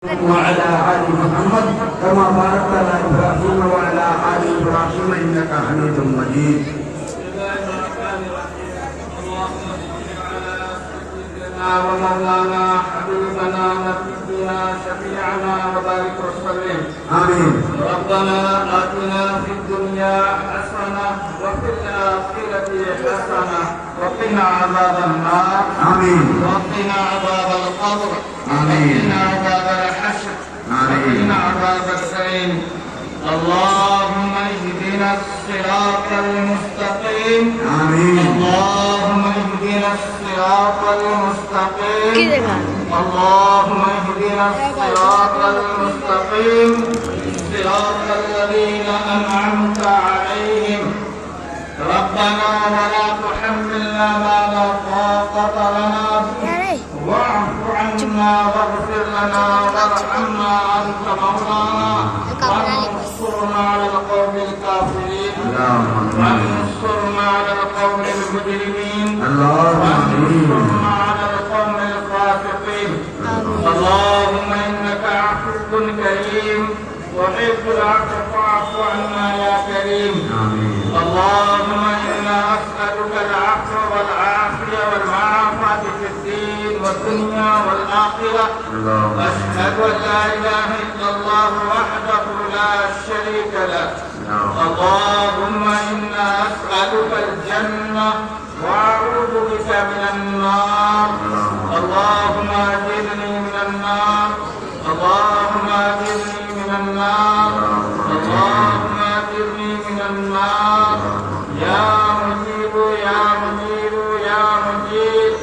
وعلى آل محمد كما باركت على إبراهيم وعلى آل إبراهيم إنك حميد مجيد. ومولانا حبيبنا نبينا شفيعنا وبارك وسلم. آمين. ربنا آتنا في الدنيا حسنة وفي الآخرة حسنة وقنا عذاب النار. آمين. وقنا عذاب القبر. آمين. وقنا عذاب الحشر. آمين. وقنا عذاب السعير. اللهم اهدنا الصراط المستقيم. آمين. اللهم اهدنا الصراط المستقيم. اللهم اهدنا الصراط المستقيم صراط الذين أنعمت عليهم. ربنا ولا تحملنا ما لا طاقة لنا به واعف عنا واغفر لنا وارحمنا أنت مولانا وانصرنا على القوم الكافرين وانصرنا على القوم المجرمين وانصرنا على القوم الفاسقين. اللهم إنك عفو كريم وحب العفو فاعف عنا يا كريم. اللهم إنا أسألك العفو والعافية والمعافاة في الدين والدنيا والآخرة. أشهد أن لا إله إلا الله وحده لا شريك له. اللهم إنا أسألك الجنة وأعوذ بك من النار. اللهم أجرني من النار. اللهم أجرني من النار. اللهم أجرني من النار. يا مجيب يا مجيب يا مجيب.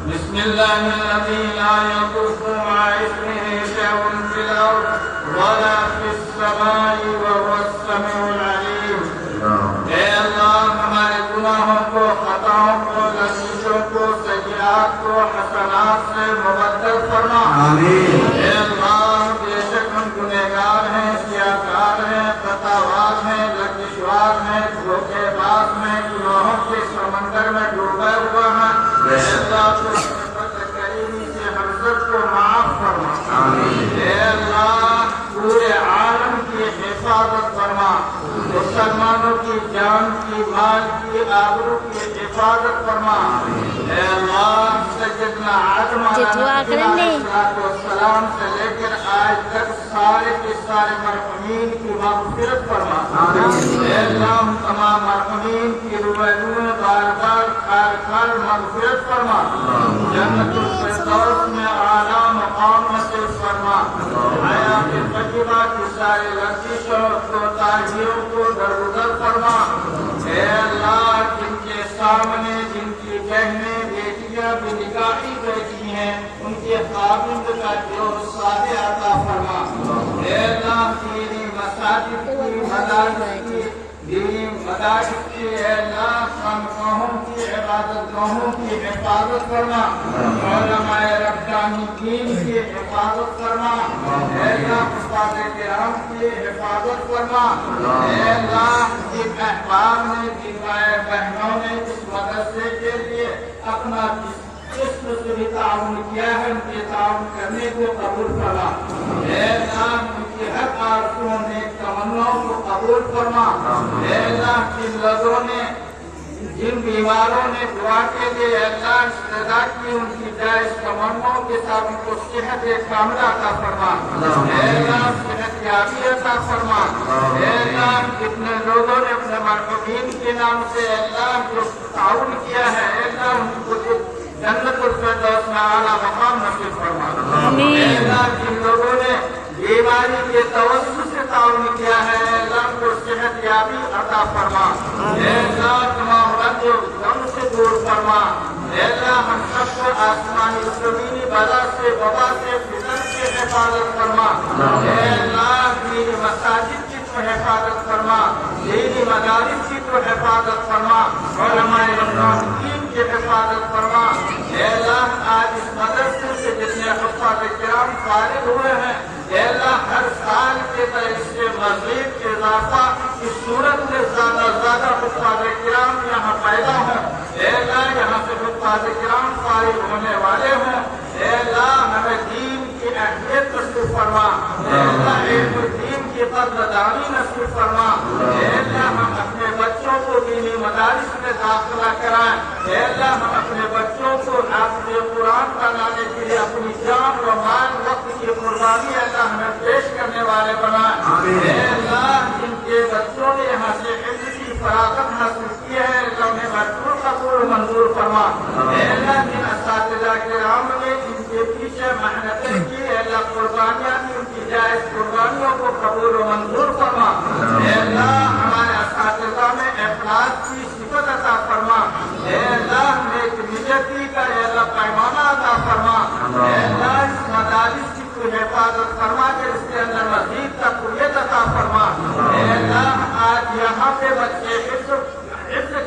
بسم الله الذي لا يضر مع اسمه شيء في الأرض ولا في السماء وهو السميع العليم. اے اللہ ہمارے گناہوں کو خطاؤں کو لغزشوں کو سیئات کو حسنات سے مبدل فرما. آمین. اے اللہ بے شک ہم گنہگار ہیں سیاہکار ہیں خطاوار ہیں لغزشوار ہیں دھوکے باز ہیں گناہوں کے سمندر میں ڈوبے ہوا ہے. اے اللہ تو رحمت کریمی سے ہم سب کو معاف فرما. آمین. اے اللہ پورے عالم کی حفاظت فرما. مسلمانوں کی جان کی مال کی آبرو کی حفاظت فرما. اے اللہ سیدنا آدم علیہ السلام سے لے کر آج تک سارے کے سارے مرحومین کی مغفرت فرما. اے اللہ تمام مرحومین کی روحوں بار بار خال مغفرت فرما. جنت الفردوس میں اعلیٰ مقام نصیب فرما. حیات طیبہ کی سارے لغزشوں کوتاہیوں کو درگزر فرما. اے اللہ جن کے سامنے جن کی بہنیں بیٹیاں بھی نکاحی بیٹھی ہیں ان کے خاوند کا جو سادے عطا فرما. اے اللہ تیری مساجد کی مدارس کی دینی مدارس کی اے اللہ خانقاہوں کی عبادت گاہوں کی حفاظت فرما. علماء ربانی دین کی حفاظت فرما. اے اللہ حفاظ کرام کی حفاظت فرما. اے اللہ جن احباب نے جن بہنوں نے اس مدرسے کے لیے اپنا جسم سے بھی تعاون کیا ہے ان کے تعاون کرنے کو قبول فرما. اے اللہ ان کی ہر آرزوؤں نیک تمناؤں کو قبول فرما. اے اللہ جن لوگوں نے جن بیماروں نے دعا کے لیے اللہ استدا کی ان کی جائز تمناؤں کے ساتھ ان کو صحت کاملہ عطا فرما. اے اللہ صحت یابی عطا فرما. اے اللہ جتنے لوگوں نے اپنے مرحومین کے نام سے اللہ جو تعاون کیا ہے اے اللہ ان کو جنت الفردوس میں اعلیٰ مقام نصیب فرما. اے اللہ جن لوگوں نے بیماری کے توسط سے تعاون کیا ہے اے اللہ کو صحت یابی عطا فرما. اے اللہ تمام رنج و غم سے دور فرما. اے اللہ ہم سب کو آسمانی زمینی بلا سے وبا سے فتن سے حفاظت فرما. اے اللہ دینی مساجد کی تو حفاظت فرما. دینی مدارس کی تو حفاظت فرما. علماء ربانی دین کی حفاظت فرما. اے اللہ آج اس مدرسے سے جتنے حفاظ کرام فارغ ہوئے ہیں اے اللہ ہر سال کے طرح اس سے مزید اضافہ کی صورت میں زیادہ حفاظ کرام یہاں پیدا ہوں. اے اللہ یہاں سے حفاظ کرام فارغ ہونے والے ہوں. اے اللہ ہمیں دین کی اہمیت عافیت نصیب فرما، اے اللہ علم دین کی قدردانی نصیب فرما، اے اللہ ہم اپنے بچوں کو دینی مدارس میں داخلہ کرائیں، اے اللہ ہم اپنے بچوں کو حافظ قرآن بنانے کے لیے اپنی جان و مال وقت کی قربانی اللہ ہمیں پیش کرنے والے بنائیں، اے اللہ جن کے بچوں نے یہاں سے علم کی فراغت حاصل کی ہے اللہ انہیں بھرپور قبول منظور فرما، اے اللہ جن اساتذہ کرام نے جن کے پیچھے محنتیں کی اے اللہ قربانیاں کی ان کی جائز قربانیوں کو قبول و منظور فرما، اے اللہ ہمارے اساتذہ میں اخلاص کی صفت عطا فرما، اے اللہ نیک نیتی کا اے اللہ پیمانہ عطا فرما، اے اللہ اس مدارس کی تو حفاظت فرما کے اس کے اندر مزید تقویت عطا فرما، اے اللہ آج یہاں پہ بچے حفظ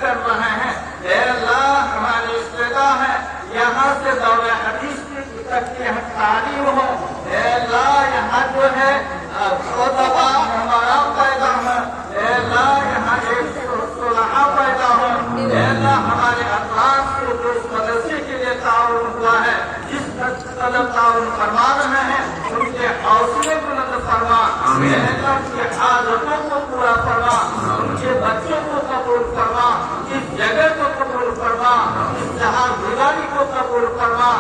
کر رہے ہیں، اے اللہ ہماری استدعا ہے یہاں سے دور حدیث تک کی تعلیم ہو، اے اللہ یہاں جو ہے خطبہ ہمارا پیدا ہو، اے اللہ یہاں ایک صلحاء پیدا ہو، اے اللہ ہمارے اطراف سے جو اس مدرسے کے لیے تعاون ہوا ہے جس قدر تعاون فرما رہے ہیں ان کے حوصلے بلند فرما، اے اللہ ان کی حاجتوں کو پورا فرما، ان کے بچوں کو قبول فرما، اس جگہ کو قبول فرما، اس جہاں دیواری کو قبول فرما،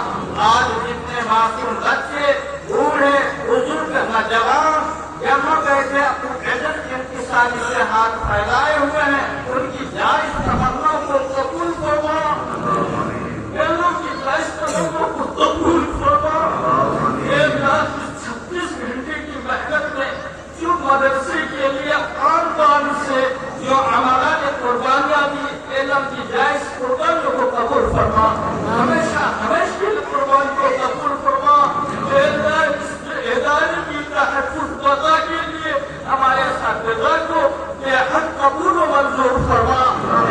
آج جتنے معصوم بچے بوڑھے بزرگ نوجوان یہاں بیٹھے اپنی عزت کی انتصاری سے ہاتھ پھیلائے ہوئے ہیں ان کی جائز تمناؤں کو قبول فرما، ان کی جائز تمناؤں کو قبول فرما، 36 گھنٹے کی محنت میں جو مدرسے کے لیے آن بان سے جو عملہ نے قربانیاں دی علم کی جائز قربانیوں کو قبول فرما، ہمیشہ قربانی کو قبول فرما، ادارے کی تحفظ بقا کے لیے ہمارے اساتذہ کو بے حد قبول و منظور فرما،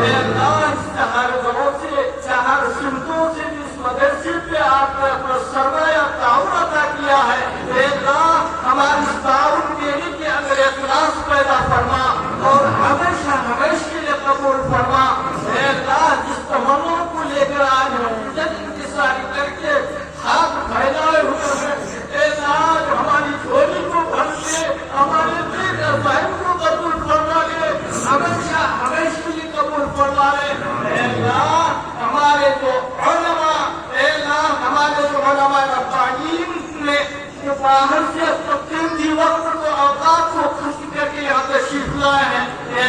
اے اللہ اشتہار گاؤں سے چہار سمتوں سے جس مدرسے پہ آپ نے اپنا سرمایہ تعاون عطا کیا ہے اے اللہ ہماری اس تعاون دینے کے اندر اخلاص پیدا فرما اور ہمیشہ کے لیے قبول فرما، اے اللہ جس تمنوں کو لے کر آج جب انتصاری کر کے ہاتھ پھیلائے ہوئے ہیں اے اللہ ہماری جھولی کو بھر کے ہمارے دل اور ذہن کو قبول فرما لے، ہمیشہ کے لیے قبول فرما لے، اے اللہ ہمارے جو علماء اے اللہ ہمارے جو علماء ربانیین نے جو باہر سے اپنا قیمتی وقت کو اوقات کو خرچ کر کے یہاں تشریف لائے ہیں اے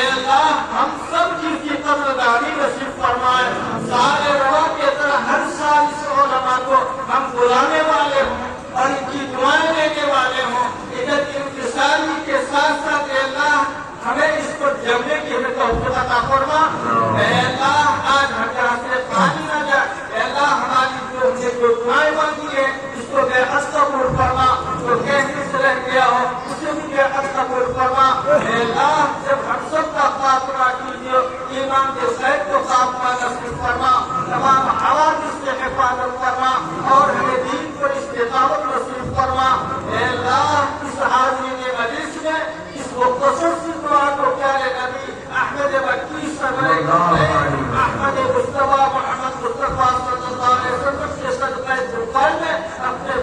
اللہ ہم سب کی قدردانی نصیب فرمائے، سال روا کے طرح ہر سال اس علماء کو ہم بلانے والے ہوں اور ان کی دعائیں لینے والے ہوں، ادھر کی انتصاری کے ساتھ ساتھ اے اللہ ہمیں اس کو جمنے کی ہمیں توفیق عطا فرما، اے اللہ آج ہم یہاں سے پانی نہ جائے، اے اللہ ہماری جو دعائیں مانگی ہے اس کو بے حد قبول فرما، جو کہنے سے رہ گیا ہو اسے بھی بے حد قبول فرما، اے اللہ جب ہم سب کا خاتمہ کیجیے ایمان کے صحت کو خاتمہ نصیب فرما، تمام حوادث سے حفاظت فرما اور ہمیں دین پر استقامت نصیب فرما، اے اللہ اس حاضرین مجلس میں اس مختصر سی دعا کو پیارے نبی احمد مکی احمد مصطفیٰ محمد مصطفیٰ صلی اللہ علیہ وسلم کے صدقہ میں اپنے